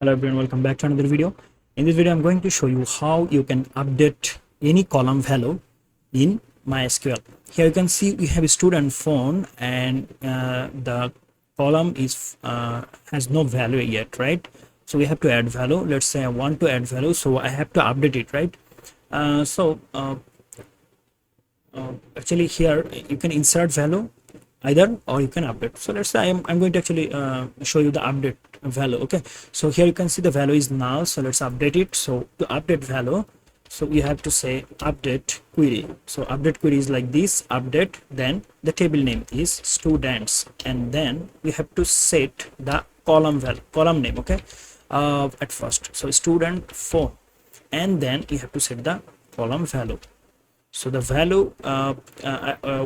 Hello everyone, welcome back to another video. In this video I'm going to show you how you can update any column value in MySQL. Here you can see we have a student phone and the column is has no value yet, right? So we have to add value. Let's say I want to add value, so I have to update it, right? Actually here you can insert value either, or you can update. So let's say I'm going to actually show you the update value. Okay, so here you can see the value is null, so let's update it. So to update value, so we have to say update query. So update query is like this: update, then the table name is students, and then we have to set the column value, column name, okay, at first. So student 4, and then you have to set the column value. So the value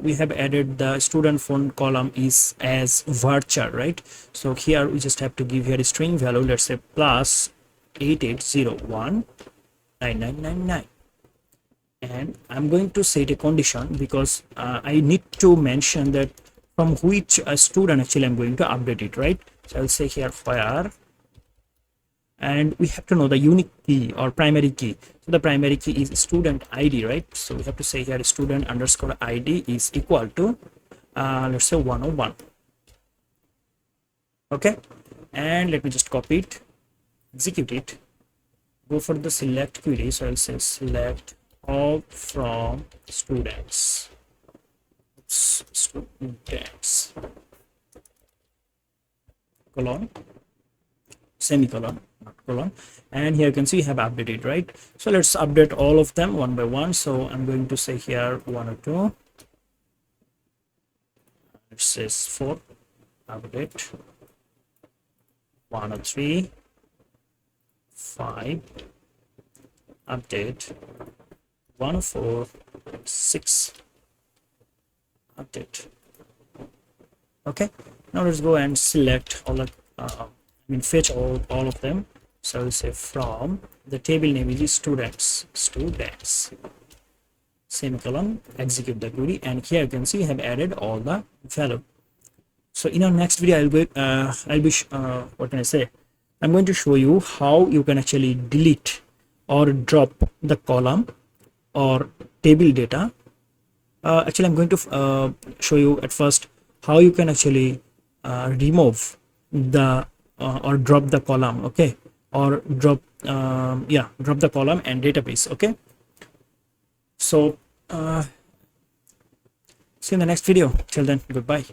we have added the student phone column is as varchar, right? So here we just have to give here a string value, let's say plus 88019999, and I'm going to set a condition because I need to mention that from which student actually I'm going to update it, right? So I'll say here where, and we have to know the unique key or primary key. So the primary key is student ID, right? So we have to say here student underscore ID is equal to let's say 101. Okay, and let me just copy it, execute it, go for the select query. So I'll say select all from students, colon, semicolon, not colon, and here you can see we have updated, right? So let's update all of them one by one. So I'm going to say here 102, it says 4, update 103, 5, update 104, 6, update. Okay, now let's go and select all the fetch all of them. So I'll say from the table name is students, semicolon, execute the query, and here you can see we have added all the value. So in our next video what can I say, I'm going to show you how you can actually delete or drop the column or table data. Actually I'm going to show you at first how you can actually remove the or drop the column, okay, or drop the column and database. Okay, so see you in the next video. Till then, goodbye.